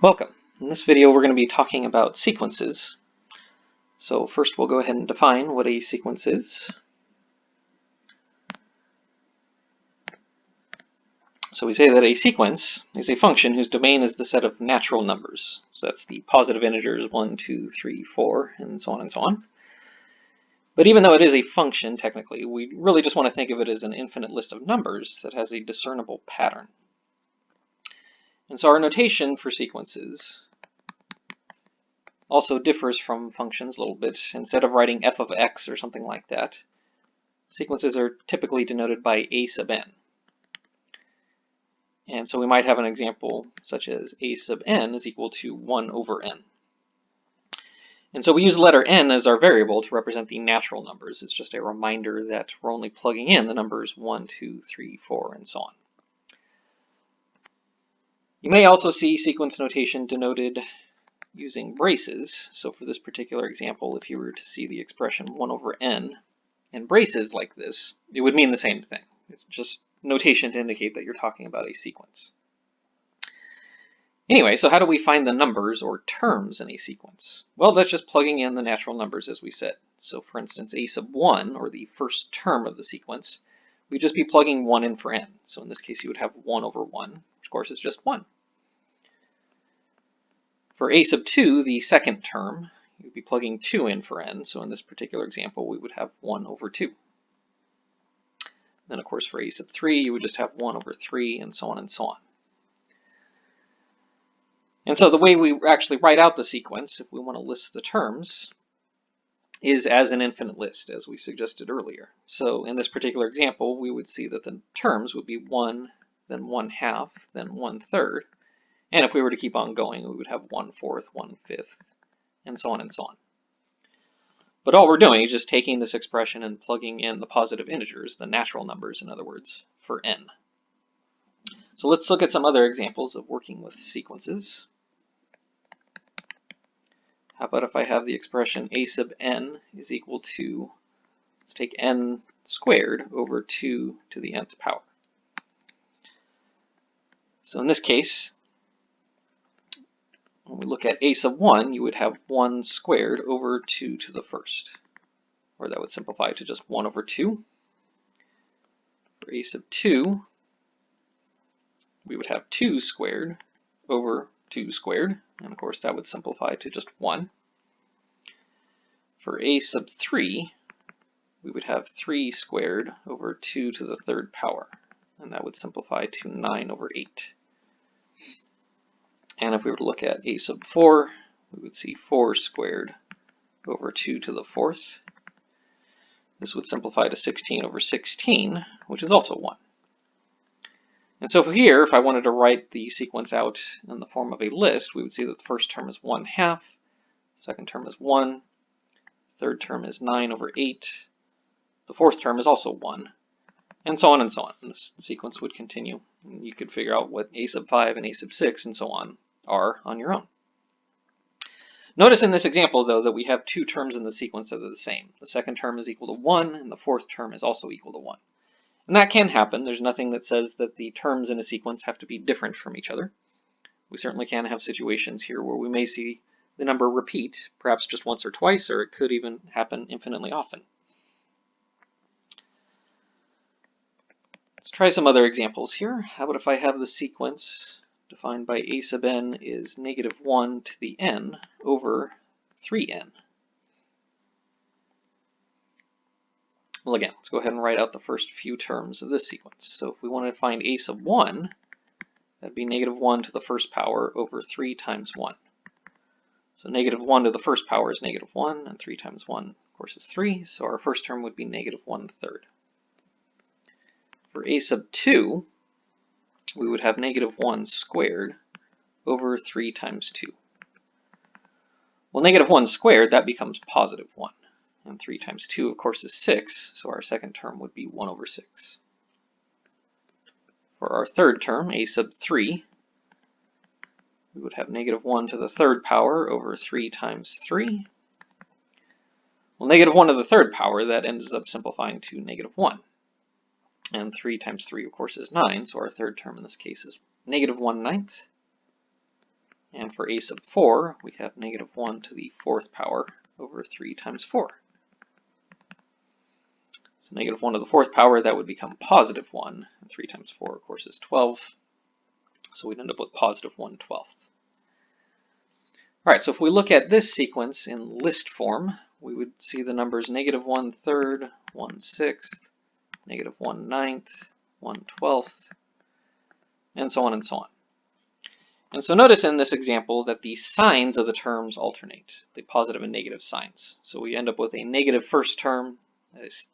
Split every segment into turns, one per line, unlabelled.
Welcome. In this video we're going to be talking about sequences. So first we'll go ahead and define what a sequence is. So we say that a sequence is a function whose domain is the set of natural numbers. So that's the positive integers 1, 2, 3, 4, and so on and so on. But even though it is a function, technically, we really just want to think of it as an infinite list of numbers that has a discernible pattern. And so our notation for sequences also differs from functions a little bit. Instead of writing f of x or something like that, sequences are typically denoted by a sub n. And so we might have an example such as a sub n is equal to 1 over n. And so we use the letter n as our variable to represent the natural numbers. It's just a reminder that we're only plugging in the numbers 1, 2, 3, 4, and so on. You may also see sequence notation denoted using braces. So for this particular example, if you were to see the expression 1 over n in braces like this, it would mean the same thing. It's just notation to indicate that you're talking about a sequence. Anyway, so how do we find the numbers or terms in a sequence? Well, that's just plugging in the natural numbers as we said. So for instance, a sub 1, or the first term of the sequence, we'd just be plugging 1 in for n. So in this case, you would have 1 over 1, which of course is just 1. For a sub 2, the second term, you'd be plugging 2 in for n. So in this particular example, we would have 1 over 2. Then of course for a sub 3, you would just have 1 over 3, and so on and so on. And so the way we actually write out the sequence, if we want to list the terms, is as an infinite list, as we suggested earlier. So in this particular example, we would see that the terms would be 1, then 1/2, then 1/3. And if we were to keep on going, we would have 1/4, 1/5, and so on and so on. But all we're doing is just taking this expression and plugging in the positive integers, the natural numbers in other words, for n. So let's look at some other examples of working with sequences. How about if I have the expression a sub n is equal to, let's take n squared over 2 to the nth power. So in this case, when we look at a sub 1, you would have 1 squared over 2 to the first, or that would simplify to just 1 over 2. For a sub 2, we would have 2 squared over 2 squared, and of course that would simplify to just 1. For a sub 3, we would have 3 squared over 2 to the third power, and that would simplify to 9 over 8. And if we were to look at a sub 4, we would see 4 squared over 2 to the fourth. This would simplify to 16 over 16, which is also 1. And so here, if I wanted to write the sequence out in the form of a list, we would see that the first term is 1/2, second term is 1, third term is 9 over 8, the fourth term is also 1, and so on and so on. And this sequence would continue. And you could figure out what a sub 5 and a sub 6 and so on are on your own. Notice in this example, though, that we have two terms in the sequence that are the same. The second term is equal to 1, and the fourth term is also equal to 1. And that can happen. There's nothing that says that the terms in a sequence have to be different from each other. We certainly can have situations here where we may see the number repeat, perhaps just once or twice, or it could even happen infinitely often. Let's try some other examples here. How about if I have the sequence defined by a sub n is -1 to the n over 3n. Well, again, let's go ahead and write out the first few terms of this sequence. So if we wanted to find a sub 1, that'd be -1 to the first power over 3 times 1. So -1 to the first power is -1, and 3 times 1, of course, is 3. So our first term would be -1/3. For a sub 2, we would have -1 squared over 3 times 2. Well, -1 squared, that becomes +1. And 3 times 2, of course, is 6, so our second term would be 1 over 6. For our third term, a sub 3, we would have -1 to the third power over 3 times 3. Well, -1 to the third power, that ends up simplifying to -1. And 3 times 3, of course, is 9, so our third term in this case is -1/9. And for a sub 4, we have negative 1 to the 4th power over 3 times 4. So negative 1 to the 4th power, that would become positive 1. And 3 times 4, of course, is 12. So we'd end up with positive 1/12. All right, so if we look at this sequence in list form, we would see the numbers negative 1/3, 1/6, negative 1/9, 1/12, and so on and so on. And so notice in this example that the signs of the terms alternate, the positive and negative signs. So we end up with a negative first term,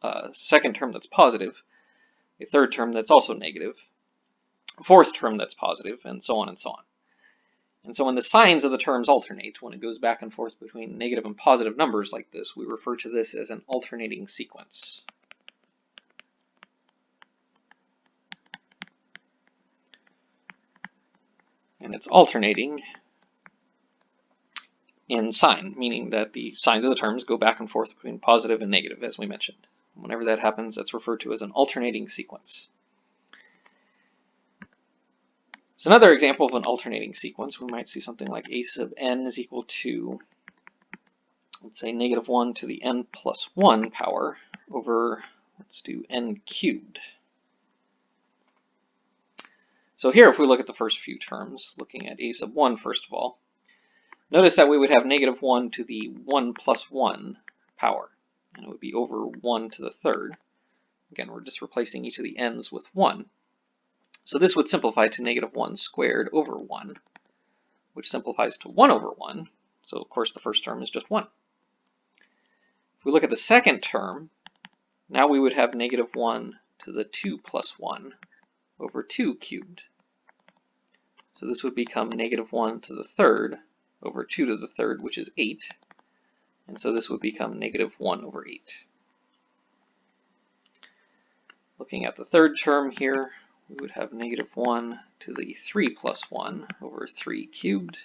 a second term that's positive, a third term that's also negative, a fourth term that's positive, and so on and so on. And so when the signs of the terms alternate, when it goes back and forth between negative and positive numbers like this, we refer to this as an alternating sequence. And it's alternating in sign, meaning that the signs of the terms go back and forth between positive and negative, as we mentioned. Whenever that happens, that's referred to as an alternating sequence. So another example of an alternating sequence, we might see something like a sub n is equal to, let's say, negative 1 to the n plus 1 power over, let's do n cubed. So here, if we look at the first few terms, looking at a sub 1 first of all, notice that we would have negative 1 to the 1 plus 1 power, and it would be over 1 to the 3rd. Again, we're just replacing each of the n's with 1. So this would simplify to negative 1 squared over 1, which simplifies to 1 over 1. So of course the first term is just 1. If we look at the second term, now we would have negative 1 to the 2 plus 1 over 2 cubed. So this would become negative 1 to the 3rd over 2 to the 3rd, which is 8. And so this would become negative 1 over 8. Looking at the third term here, we would have negative 1 to the 3 plus 1 over 3 cubed.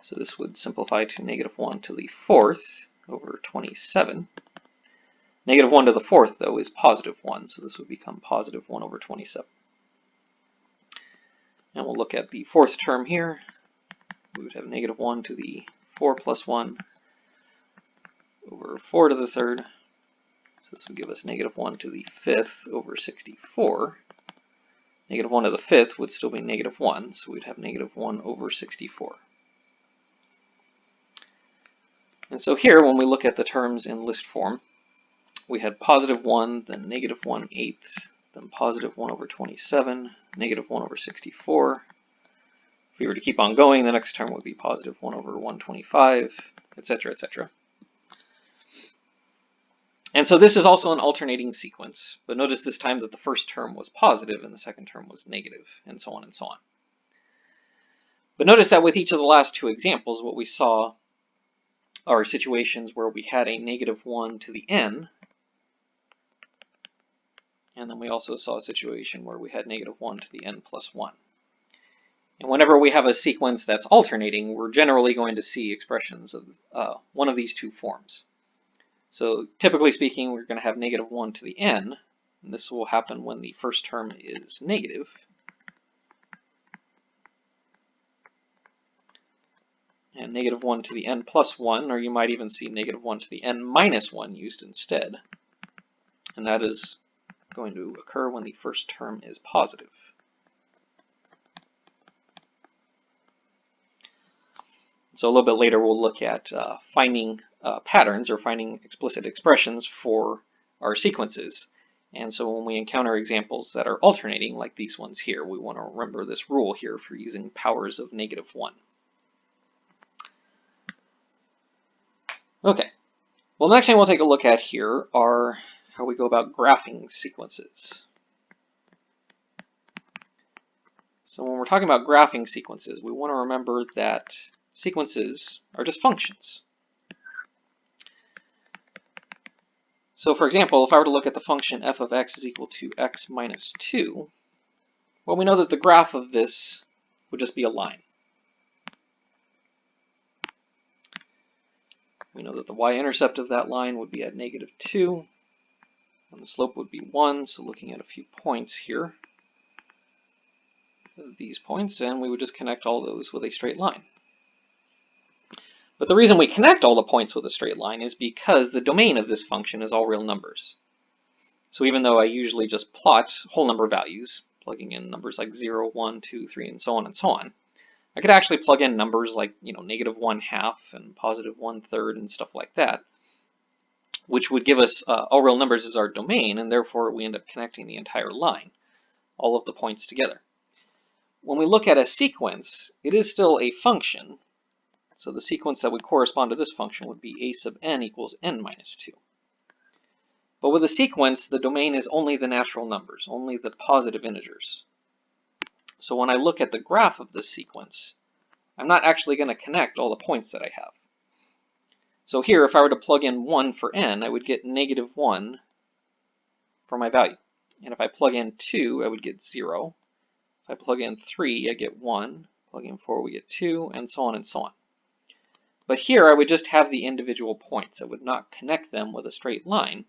So this would simplify to negative 1 to the 4th over 27. Negative 1 to the 4th, though, is positive 1, so this would become positive 1 over 27. And we'll look at the fourth term here. We would have negative 1 to the 4 plus 1 over 4 to the 3rd. So this would give us negative 1 to the 5th over 64. Negative 1 to the 5th would still be negative 1, so we'd have negative 1 over 64. And so here, when we look at the terms in list form, we had positive 1, then negative 1/8, then positive 1 over 27, negative 1 over 64. If we were to keep on going, the next term would be positive 1 over 125, etc., etc. And so this is also an alternating sequence, but notice this time that the first term was positive and the second term was negative, and so on and so on. But notice that with each of the last two examples, what we saw are situations where we had a negative 1 to the n, and then we also saw a situation where we had negative 1 to the n plus 1. And whenever we have a sequence that's alternating, we're generally going to see expressions of one of these two forms. So typically speaking, we're going to have negative 1 to the n, and this will happen when the first term is negative. And negative 1 to the n plus 1, or you might even see negative 1 to the n minus 1 used instead. And that is going to occur when the first term is positive. So a little bit later we'll look at finding patterns or finding explicit expressions for our sequences. And so when we encounter examples that are alternating, like these ones here, we want to remember this rule here for using powers of negative 1. Okay, well, the next thing we'll take a look at here are how we go about graphing sequences. So when we're talking about graphing sequences, we want to remember that sequences are just functions. So for example, if I were to look at the function f of x is equal to x minus 2, well, we know that the graph of this would just be a line. We know that the y-intercept of that line would be at negative 2, and the slope would be 1, so looking at a few points here. these points, and we would just connect all those with a straight line. But the reason we connect all the points with a straight line is because the domain of this function is all real numbers. So even though I usually just plot whole number values, plugging in numbers like 0, 1, 2, 3, and so on, I could actually plug in numbers like, negative 1/2 and positive 1/3 and stuff like that, which would give us all real numbers as our domain, and therefore we end up connecting the entire line, all of the points together. When we look at a sequence, it is still a function, so the sequence that would correspond to this function would be a sub n equals n minus 2. But with a sequence, the domain is only the natural numbers, only the positive integers. So when I look at the graph of this sequence, I'm not actually going to connect all the points that I have. So here, if I were to plug in 1 for n, I would get negative 1 for my value. And if I plug in 2, I would get 0. If I plug in 3, I get 1. Plug in 4, we get 2, and so on and so on. But here, I would just have the individual points. I would not connect them with a straight line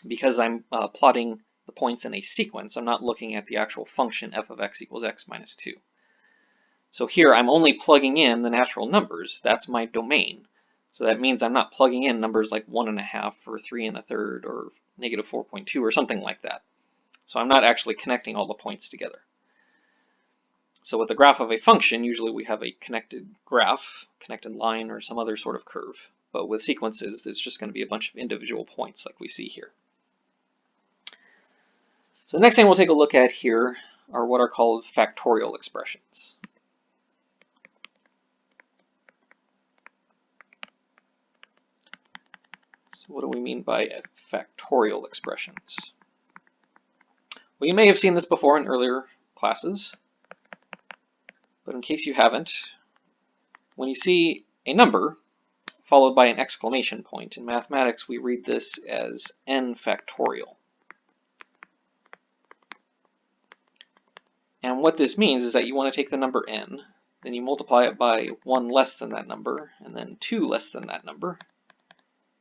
because I'm plotting the points in a sequence. I'm not looking at the actual function f of x equals x minus 2. So here, I'm only plugging in the natural numbers. That's my domain. So that means I'm not plugging in numbers like 1/2 or 3 1/3 or negative 4.2 or something like that. So I'm not actually connecting all the points together. So with the graph of a function, usually we have a connected graph, connected line, or some other sort of curve. But with sequences, it's just going to be a bunch of individual points like we see here. So the next thing we'll take a look at here are what are called factorial expressions. So what do we mean by factorial expressions? Well, you may have seen this before in earlier classes, but in case you haven't, when you see a number followed by an exclamation point, in mathematics we read this as n factorial. And what this means is that you want to take the number n, then you multiply it by 1 less than that number, and then 2 less than that number,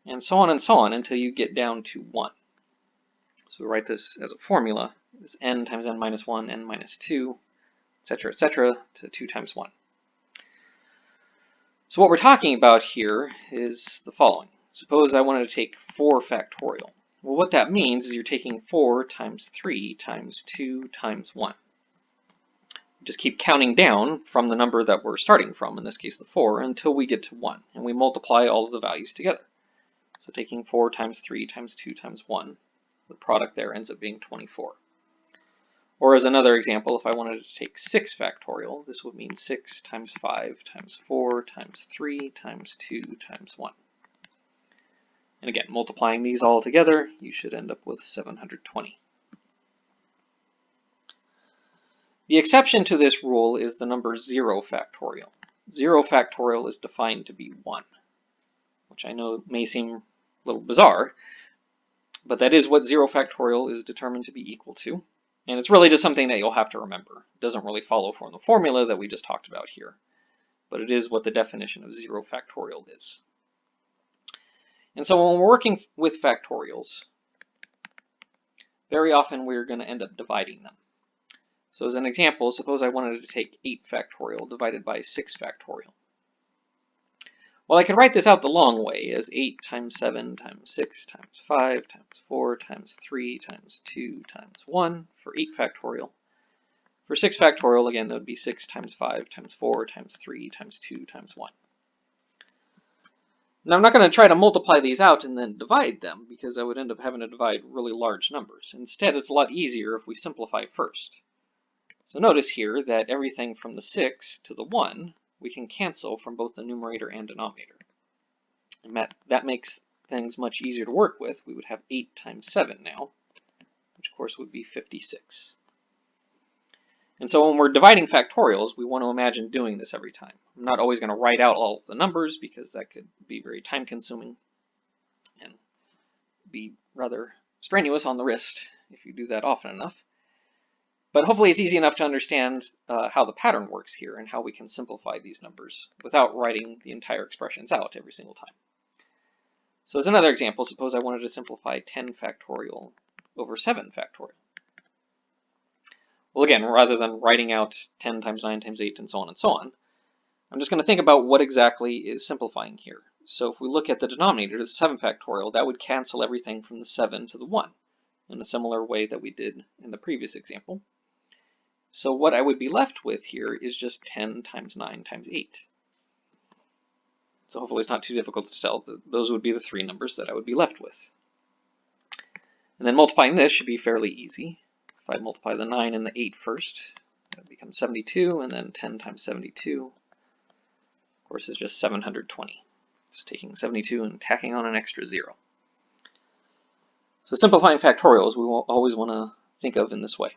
and so on until you get down to 1. So we write this as a formula, is n times n minus 1, n minus 2, etc., to 2 times 1. So what we're talking about here is the following. Suppose I wanted to take 4 factorial. Well, what that means is you're taking 4 times 3 times 2 times 1. Just keep counting down from the number that we're starting from, in this case the 4, until we get to 1, and we multiply all of the values together. So taking 4 times 3 times 2 times 1, the product there ends up being 24. Or as another example, if I wanted to take 6 factorial, this would mean 6 times 5 times 4 times 3 times 2 times 1. And again, multiplying these all together, you should end up with 720. The exception to this rule is the number 0 factorial. 0 factorial is defined to be 1, which I know may seem a little bizarre, but that is what 0 factorial is determined to be equal to. And it's really just something that you'll have to remember. It doesn't really follow from the formula that we just talked about here, but it is what the definition of 0 factorial is. And so when we're working with factorials, very often we're going to end up dividing them. So as an example, suppose I wanted to take 8 factorial divided by 6 factorial. Well, I can write this out the long way as 8 times 7 times 6 times 5 times 4 times 3 times 2 times 1 for 8 factorial. For 6 factorial, again, that would be 6 times 5 times 4 times 3 times 2 times 1. Now I'm not going to try to multiply these out and then divide them because I would end up having to divide really large numbers. Instead, it's a lot easier if we simplify first. So notice here that everything from the 6 to the 1 we can cancel from both the numerator and denominator. And that makes things much easier to work with. We would have 8 times 7 now, which of course would be 56. And so when we're dividing factorials, we want to imagine doing this every time. I'm not always going to write out all of the numbers because that could be very time consuming and be rather strenuous on the wrist if you do that often enough. But hopefully it's easy enough to understand how the pattern works here and how we can simplify these numbers without writing the entire expressions out every single time. So as another example, suppose I wanted to simplify 10 factorial over 7 factorial. Well, again, rather than writing out 10 times 9 times 8 and so on, I'm just going to think about what exactly is simplifying here. So if we look at the denominator, the 7 factorial, that would cancel everything from the 7 to the 1 in a similar way that we did in the previous example. So what I would be left with here is just 10 times 9 times 8. So hopefully it's not too difficult to tell. Those would be the 3 numbers that I would be left with. And then multiplying this should be fairly easy. If I multiply the 9 and the 8 first, that becomes 72, and then 10 times 72, of course, is just 720. Just taking 72 and tacking on an extra 0. So simplifying factorials, we will always want to think of in this way.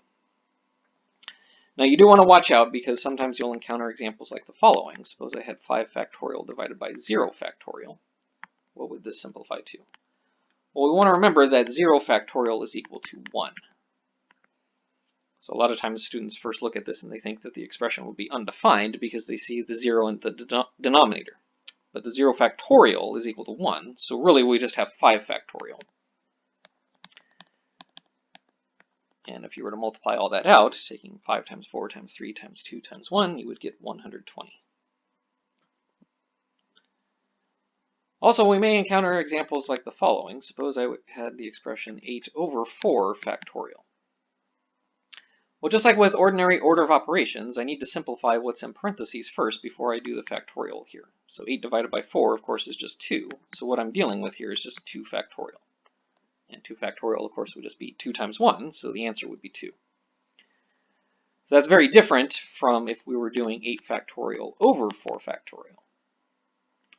Now you do want to watch out because sometimes you'll encounter examples like the following. Suppose I had 5 factorial divided by 0 factorial. What would this simplify to? Well, we want to remember that 0 factorial is equal to 1. So a lot of times students first look at this and they think that the expression will be undefined because they see the 0 in the denominator. But the 0 factorial is equal to 1, so really we just have 5 factorial. And if you were to multiply all that out, taking 5 times 4 times 3 times 2 times 1, you would get 120. Also, we may encounter examples like the following. Suppose I had the expression 8 over 4 factorial. Well, just like with ordinary order of operations, I need to simplify what's in parentheses first before I do the factorial here. So 8 divided by 4, of course, is just 2. So what I'm dealing with here is just 2 factorial. And 2 factorial, of course, would just be 2 times 1, so the answer would be 2. So that's very different from if we were doing 8 factorial over 4 factorial.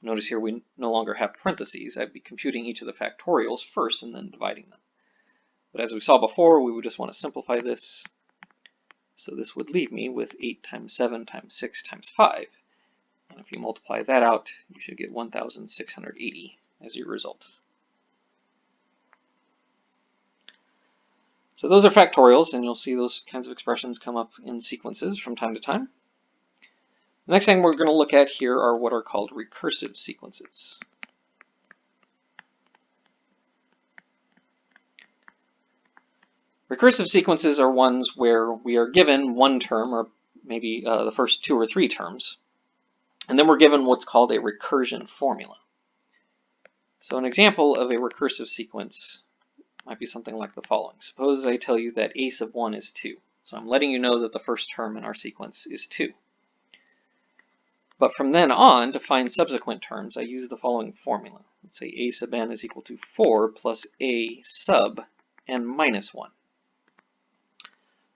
Notice here we no longer have parentheses. I'd be computing each of the factorials first and then dividing them. But as we saw before, we would just want to simplify this. So this would leave me with 8 times 7 times 6 times 5. And if you multiply that out, you should get 1,680 as your result. So those are factorials, and you'll see those kinds of expressions come up in sequences from time to time. The next thing we're going to look at here are what are called recursive sequences. Recursive sequences are ones where we are given one term, or maybe the first 2 or 3 terms, and then we're given what's called a recursion formula. So an example of a recursive sequence might be something like the following. Suppose I tell you that a sub 1 is 2. So I'm letting you know that the first term in our sequence is 2. But from then on, to find subsequent terms, I use the following formula. Let's say a sub n is equal to 4 plus a sub n minus 1.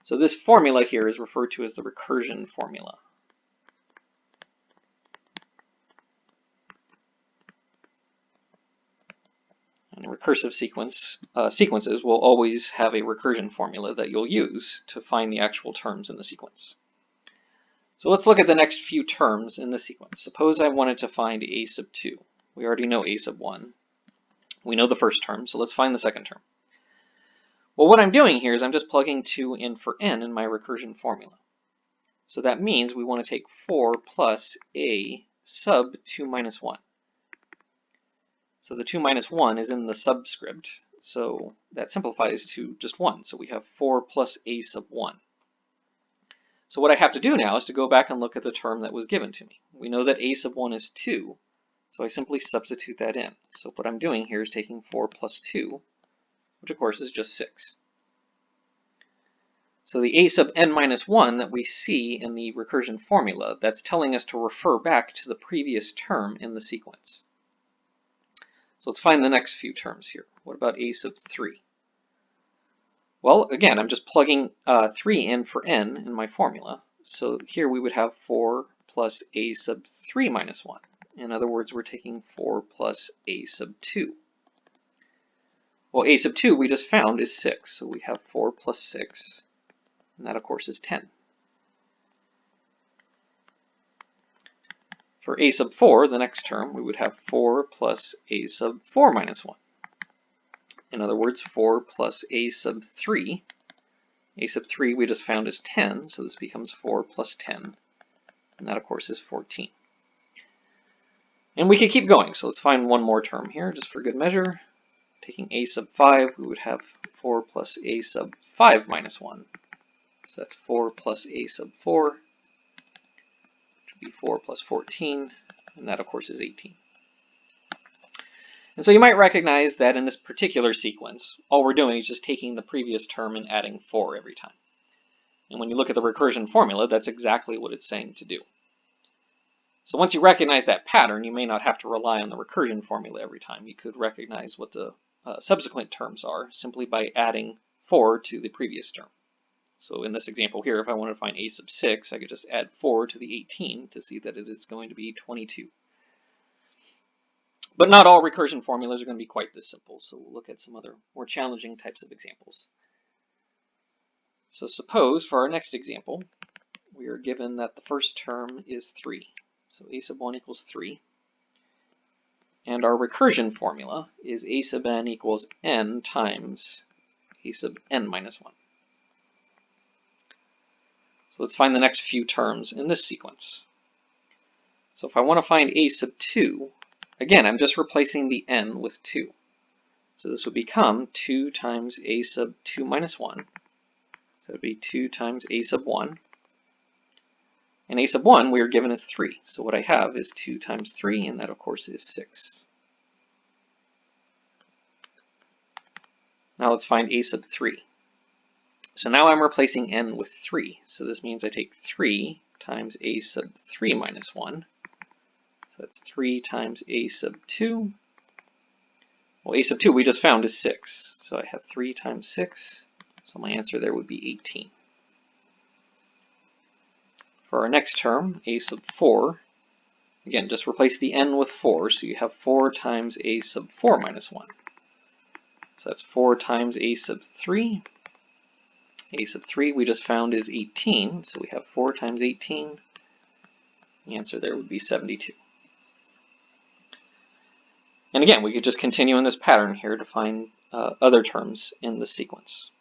So this formula here is referred to as the recursion formula. And recursive sequences will always have a recursion formula that you'll use to find the actual terms in the sequence. So let's look at the next few terms in the sequence. Suppose I wanted to find a sub 2. We already know a sub 1. We know the first term, so let's find the second term. Well, what I'm doing here is I'm just plugging 2 in for n in my recursion formula. So that means we want to take 4 plus a sub 2 minus 1. So the 2 minus 1 is in the subscript, so that simplifies to just 1. So we have 4 plus a sub 1. So what I have to do now is to go back and look at the term that was given to me. We know that a sub 1 is 2, so I simply substitute that in. So what I'm doing here is taking 4 plus 2, which of course is just 6. So the a sub n minus 1 that we see in the recursion formula, that's telling us to refer back to the previous term in the sequence. So let's find the next few terms here. What about a sub 3? Well, again, I'm just plugging 3 in for n in my formula. So here we would have 4 plus a sub 3 minus 1. In other words, we're taking 4 plus a sub 2. Well, a sub 2 we just found is 6, so we have 4 plus 6, and that of course is 10. For a sub 4, the next term, we would have 4 plus a sub 4 minus 1. In other words, 4 plus a sub 3. A sub 3 we just found is 10, so this becomes 4 plus 10, and that of course is 14. And we could keep going, so let's find one more term here, just for good measure. Taking a sub 5, we would have 4 plus a sub 5 minus 1. So that's 4 plus a sub 4, which would be 4 plus 14, and that of course is 18. And so you might recognize that in this particular sequence, all we're doing is just taking the previous term and adding 4 every time. And when you look at the recursion formula, that's exactly what it's saying to do. So once you recognize that pattern, you may not have to rely on the recursion formula every time. You could recognize what the subsequent terms are simply by adding 4 to the previous term. So in this example here, if I wanted to find a sub 6, I could just add 4 to the 18 to see that it is going to be 22. But not all recursion formulas are going to be quite this simple, so we'll look at some other more challenging types of examples. So suppose for our next example, we are given that the first term is 3. So a sub 1 equals 3. And our recursion formula is a sub n equals n times a sub n minus 1. So let's find the next few terms in this sequence. So if I want to find a sub 2, again, I'm just replacing the n with 2. So this would become 2 times a sub 2 minus 1. So it would be 2 times a sub 1. And a sub 1 we are given as 3. So what I have is 2 times 3, and that of course is 6. Now let's find a sub 3. So now I'm replacing n with 3. So this means I take 3 times a sub 3 minus 1. So that's 3 times a sub 2. Well, a sub 2 we just found is 6. So I have 3 times 6. So my answer there would be 18. For our next term, a sub 4, again, just replace the n with 4. So you have 4 times a sub 4 minus 1. So that's 4 times a sub 3. A sub 3 we just found is 18. So we have 4 times 18. The answer there would be 72. And again, we could just continue in this pattern here to find other terms in the sequence.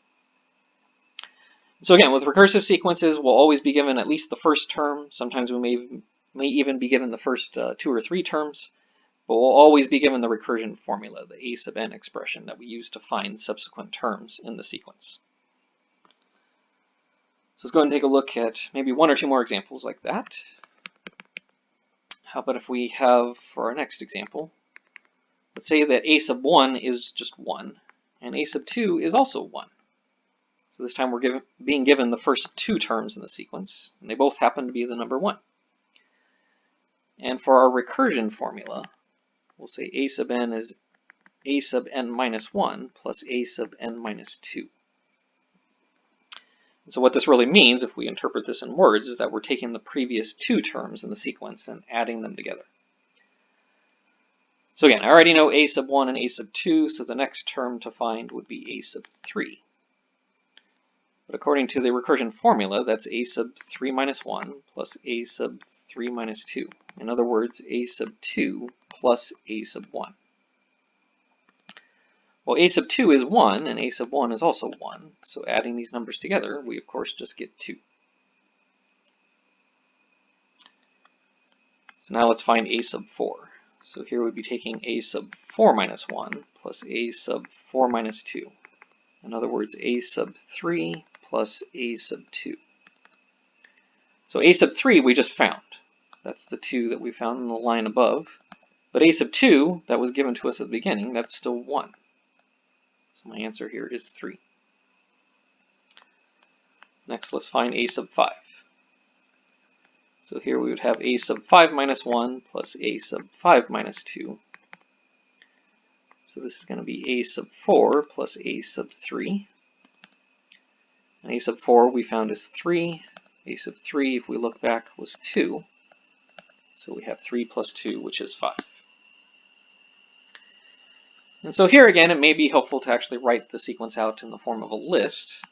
So again, with recursive sequences, we'll always be given at least the first term. Sometimes we may even be given the first 2 or 3 terms, but we'll always be given the recursion formula, the a sub n expression that we use to find subsequent terms in the sequence. So let's go ahead and take a look at maybe 1 or 2 more examples like that. How about if we have, for our next example, let's say that a sub 1 is just 1, and a sub 2 is also 1. So this time we're being given the first 2 terms in the sequence, and they both happen to be the number 1. And for our recursion formula, we'll say a sub n is a sub n minus 1 plus a sub n minus 2. And so what this really means, if we interpret this in words, is that we're taking the previous 2 terms in the sequence and adding them together. So again, I already know a sub 1 and a sub 2, so the next term to find would be a sub 3. But according to the recursion formula, that's a sub 3 minus 1 plus a sub 3 minus 2. In other words, a sub 2 plus a sub 1. Well, a sub 2 is 1, and a sub 1 is also 1. So adding these numbers together, we of course just get 2. So now let's find a sub 4. So here we'd be taking a sub 4 minus 1 plus a sub 4 minus 2. In other words, a sub 3 plus a sub 2. So a sub 3 we just found. That's the 2 that we found in the line above. But a sub 2 that was given to us at the beginning, that's still 1. So my answer here is 3. Next, let's find a sub 5. So here we would have a sub 5 minus 1 plus a sub 5 minus 2. So this is going to be a sub 4 plus a sub 3. And a sub 4 we found is 3. A sub 3, if we look back, was 2. So we have 3 plus 2, which is 5. And so here again, it may be helpful to actually write the sequence out in the form of a list.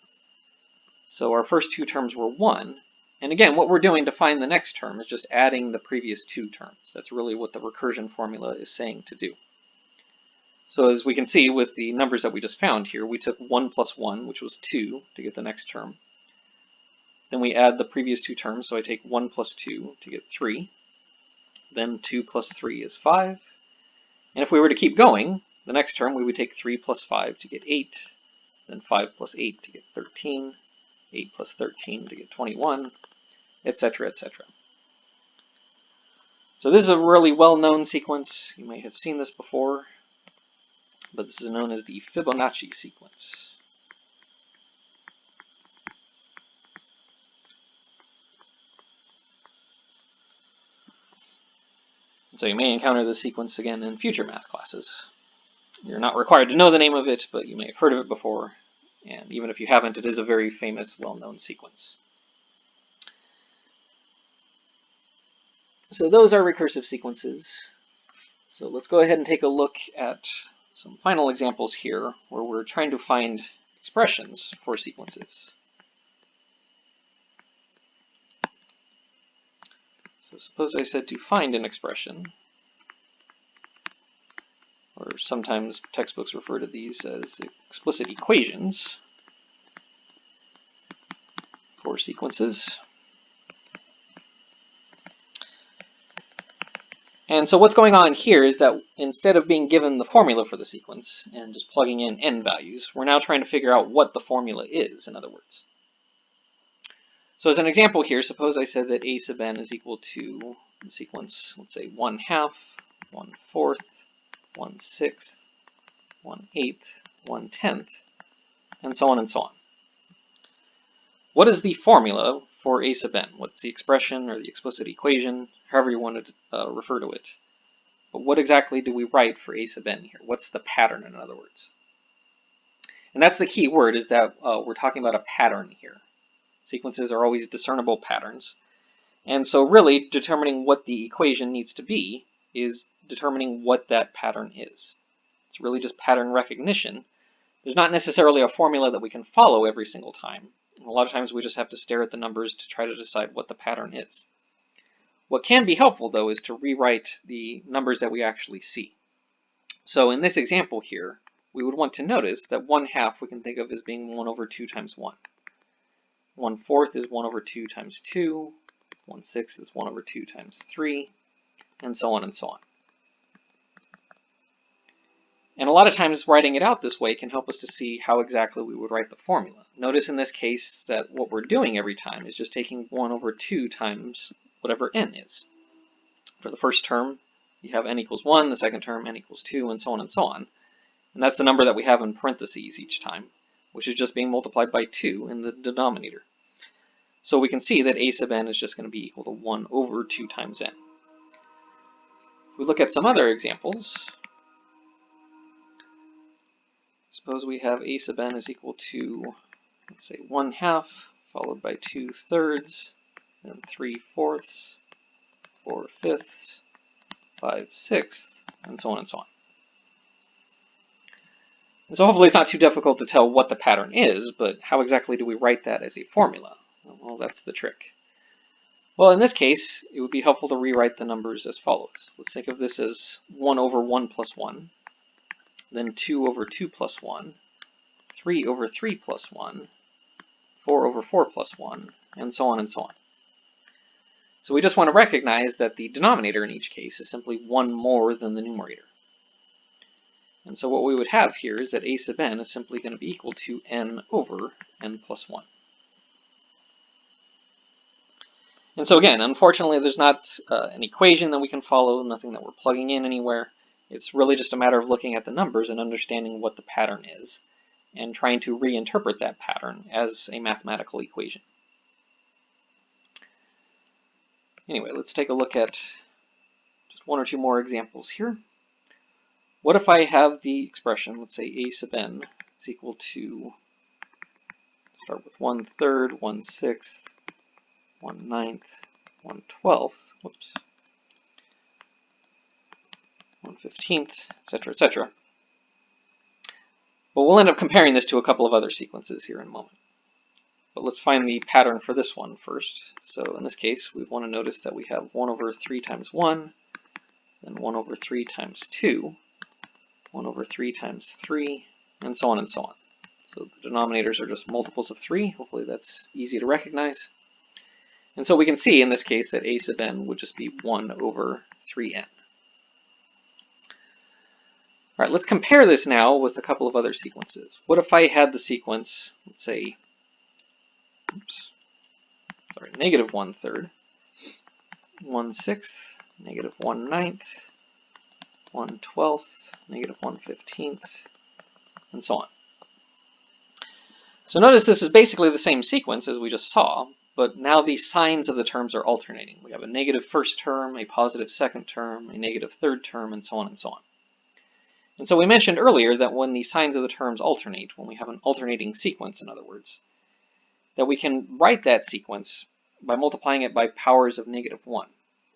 So our first 2 terms were 1. And again, what we're doing to find the next term is just adding the previous 2 terms. That's really what the recursion formula is saying to do. So as we can see with the numbers that we just found here, we took 1 plus 1, which was 2, to get the next term. Then we add the previous 2 terms, so I take 1 plus 2 to get 3. Then 2 plus 3 is 5. And if we were to keep going, the next term we would take 3 plus 5 to get 8. Then 5 plus 8 to get 13. 8 plus 13 to get 21, etc., etc. So this is a really well-known sequence. You may have seen this before, but this is known as the Fibonacci sequence. So you may encounter this sequence again in future math classes. You're not required to know the name of it, but you may have heard of it before, and even if you haven't, it is a very famous, well-known sequence. So those are recursive sequences. So let's go ahead and take a look at some final examples here where we're trying to find expressions for sequences. So suppose I said to find an expression, or sometimes textbooks refer to these as explicit equations for sequences. And so what's going on here is that instead of being given the formula for the sequence and just plugging in n values, we're now trying to figure out what the formula is, in other words. So as an example here, suppose I said that a sub n is equal to the sequence, let's say 1/2, 1/4, 1/6, 1/8, 1/10, and so on and so on. What is the formula for a sub n? What's the expression or the explicit equation, however you want to refer to it? But what exactly do we write for a sub n here? What's the pattern, in other words? And that's the key word, is that we're talking about a pattern here. Sequences are always discernible patterns. And so really determining what the equation needs to be is determining what that pattern is. It's really just pattern recognition. There's not necessarily a formula that we can follow every single time. A lot of times we just have to stare at the numbers to try to decide what the pattern is. What can be helpful, though, is to rewrite the numbers that we actually see. So in this example here, we would want to notice that 1/2 we can think of as being 1/2 times 1. 1/4 is 1/2 times 2. 1/6 is 1/2 times 3, and so on and so on. And a lot of times writing it out this way can help us to see how exactly we would write the formula. Notice in this case that what we're doing every time is just taking 1/2 times whatever n is. For the first term, you have n equals 1, the second term n equals 2, and so on and so on. And that's the number that we have in parentheses each time, which is just being multiplied by 2 in the denominator. So we can see that a sub n is just going to be equal to 1/2 times n. If we look at some other examples, suppose we have a sub n is equal to, let's say, 1/2 followed by 2/3, then 3/4, 4/5, 5/6, and so on and so on. And so hopefully it's not too difficult to tell what the pattern is, but how exactly do we write that as a formula? Well, that's the trick. Well, in this case, it would be helpful to rewrite the numbers as follows. Let's think of this as 1/1 plus 1, then 2/2 plus 1, 3/3 plus 1, 4/4 plus 1, and so on and so on. So we just want to recognize that the denominator in each case is simply 1 more than the numerator. And so what we would have here is that a sub n is simply going to be equal to n/n plus 1. And so again, unfortunately, there's not an equation that we can follow, nothing that we're plugging in anywhere. It's really just a matter of looking at the numbers and understanding what the pattern is, and trying to reinterpret that pattern as a mathematical equation. Anyway, let's take a look at just one or two more examples here. What if I have the expression, let's say a sub n is equal to, start with 1/3, 1/6, 1/9, 1/12, whoops, 1/15, etc., etc. But we'll end up comparing this to a couple of other sequences here in a moment. But let's find the pattern for this one first. So in this case, we want to notice that we have 1/3 times 1, then 1/3 times 2, 1/3 times 3, and so on and so on. So the denominators are just multiples of 3. Hopefully that's easy to recognize. And so we can see in this case that a sub n would just be 1/3n. All right, let's compare this now with a couple of other sequences. What if I had the sequence, let's say negative 1/3, 1/6, negative 1/9, 1/12, negative 1/15, and so on. So notice this is basically the same sequence as we just saw, but now the signs of the terms are alternating. We have a negative first term, a positive second term, a negative third term, and so on and so on. And so we mentioned earlier that when the signs of the terms alternate, when we have an alternating sequence, in other words, that we can write that sequence by multiplying it by powers of -1.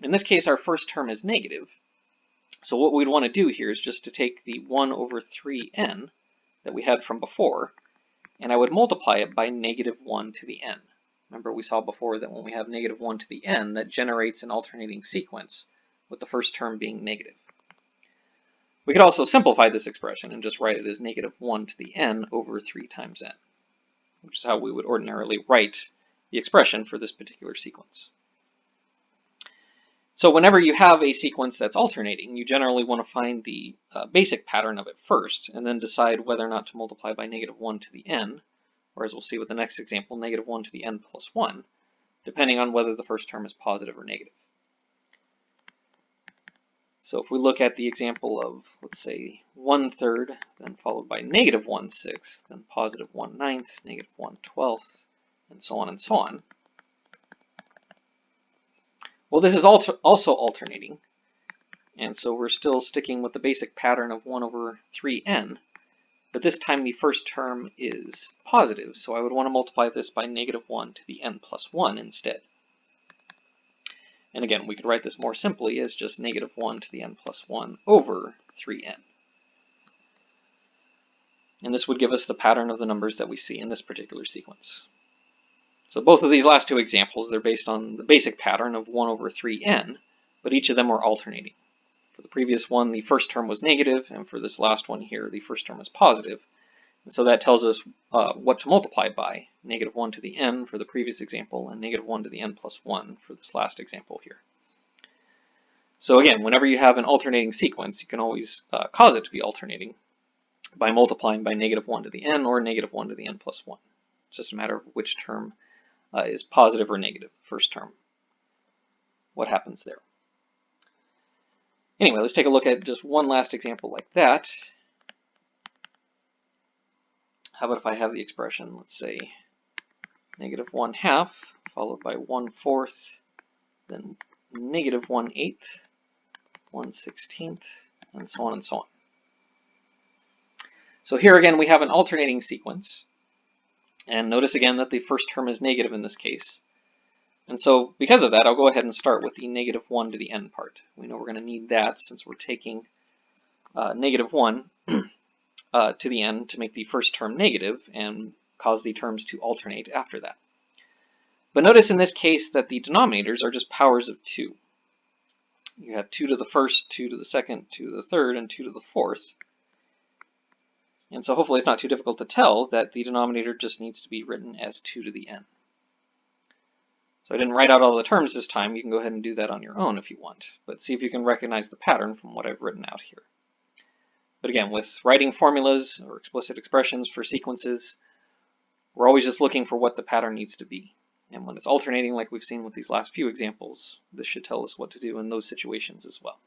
In this case, our first term is negative. So what we'd want to do here is just to take the 1/3n that we had from before, and I would multiply it by -1 to the n. Remember, we saw before that when we have -1 to the n, that generates an alternating sequence, with the first term being negative. We could also simplify this expression and just write it as -1 to the n over 3 times n, which is how we would ordinarily write the expression for this particular sequence. So whenever you have a sequence that's alternating, you generally want to find the basic pattern of it first, and then decide whether or not to multiply by -1 to the n, or as we'll see with the next example, -1 to the n plus 1, depending on whether the first term is positive or negative. So if we look at the example of, let's say, 1/3, then followed by -1/6, then positive 1/9, -1/12, and so on and so on. Well, this is also alternating, and so we're still sticking with the basic pattern of 1/3n, but this time the first term is positive, so I would want to multiply this by -1 to the n plus 1 instead. And again, we could write this more simply as just -1 to the n plus 1 over 3n. And this would give us the pattern of the numbers that we see in this particular sequence. So both of these last two examples, they're based on the basic pattern of 1/3n, but each of them are alternating. For the previous one, the first term was negative, and for this last one here, the first term is positive. And so that tells us what to multiply by, -1 to the n for the previous example, and -1 to the n plus 1 for this last example here. So again, whenever you have an alternating sequence, you can always cause it to be alternating by multiplying by -1 to the n or -1 to the n plus 1. It's just a matter of which term is positive or negative, first term. What happens there? Anyway, let's take a look at just one last example like that. How about if I have the expression, let's say, -1/2 followed by 1/4, then -1/8, 1/16, and so on and so on. So here again we have an alternating sequence, and notice again that the first term is negative in this case. And so because of that, I'll go ahead and start with the -1 to the n part. We know we're going to need that since we're taking -1 to the n to make the first term negative and cause the terms to alternate after that. But notice in this case that the denominators are just powers of 2. You have 2 to the first, 2 to the second, 2 to the third, and 2 to the fourth. And so hopefully it's not too difficult to tell that the denominator just needs to be written as 2 to the n. So I didn't write out all the terms this time. You can go ahead and do that on your own if you want, but see if you can recognize the pattern from what I've written out here. But again, with writing formulas or explicit expressions for sequences, we're always just looking for what the pattern needs to be. And when it's alternating, like we've seen with these last few examples, this should tell us what to do in those situations as well.